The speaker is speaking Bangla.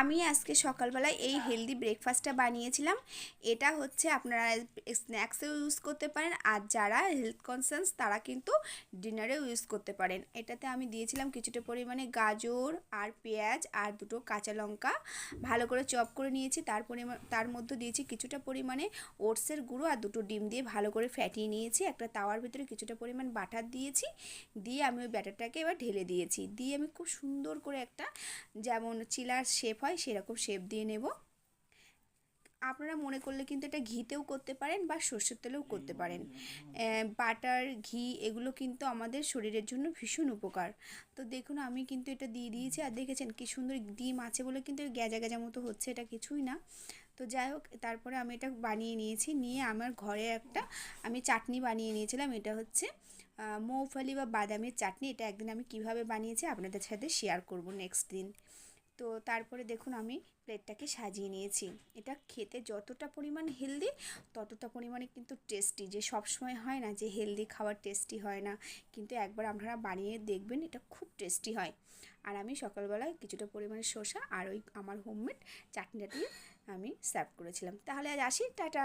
আমি আজকে সকালবেলায় এই হেলদি ব্রেকফাস্টটা বানিয়েছিলাম। এটা হচ্ছে আপনারা স্ন্যাক্সেও ইউজ করতে পারেন, আর যারা হেলথ কনসাস তারা কিন্তু ডিনারেও ইউজ করতে পারেন। এটাতে আমি দিয়েছিলাম কিছুটা পরিমাণে গাজর আর পেঁয়াজ আর দুটো কাঁচা লঙ্কা ভালো করে চপ করে নিয়েছি। তার মধ্যে দিয়েছি কিছুটা পরিমাণে ওটসের গুঁড়ো আর দুটো ডিম দিয়ে ভালো করে ফ্যাটিয়ে নিয়েছি। একটা তাওয়ার ভিতরে কিছুটা পরিমাণ বাটার দিয়েছি, দিয়ে আমি ওই ব্যাটারটাকে এবার ঢেলে দিয়েছি। দিয়ে আমি খুব সুন্দর করে একটা যেমন চিলার শেপ হয় সেরকম শেপ দিয়ে নেব। আপনারা মনে করলে কিন্তু এটা ঘিতেও করতে পারেন বা সর্ষের তেলেও করতে পারেন। বাটার ঘি এগুলো কিন্তু আমাদের শরীরের জন্য ভীষণ উপকার। তো দেখুন আমি কিন্তু এটা দিয়ে দিয়েছি, আর দেখেছেন কি সুন্দর ডিম আছে বলে কিন্তু গ্যাজা গ্যাজা মতো হচ্ছে, এটা কিছুই না। তো যাই হোক, তারপরে আমি এটা বানিয়ে নিয়েছি। নিয়ে আমার ঘরে একটা আমি চাটনি বানিয়ে নিয়েছিলাম। এটা হচ্ছে মৌফলি বা বাদামের চাটনি। এটা একদিন আমি কিভাবে বানিয়েছি আপনাদের সাথে শেয়ার করব নেক্সট দিন। তো তারপরে দেখুন আমি প্লেটটাকে সাজিয়ে নিয়েছি। এটা খেতে যতটা পরিমাণ হেলদি ততটা পরিমাণে কিন্তু টেস্টি। যে সব সময় হয় না যে হেলদি খাবার টেস্টি হয় না, কিন্তু একবার আপনারা বানিয়ে দেখবেন, এটা খুব টেস্টি হয়। আর আমি সকালবেলায় কিছুটা পরিমাণে শসা আর ওই আমার হোমমেড চাটনিটা দিয়ে আমি সার্ভ করেছিলাম। তাহলে আজ আসি, টাটা।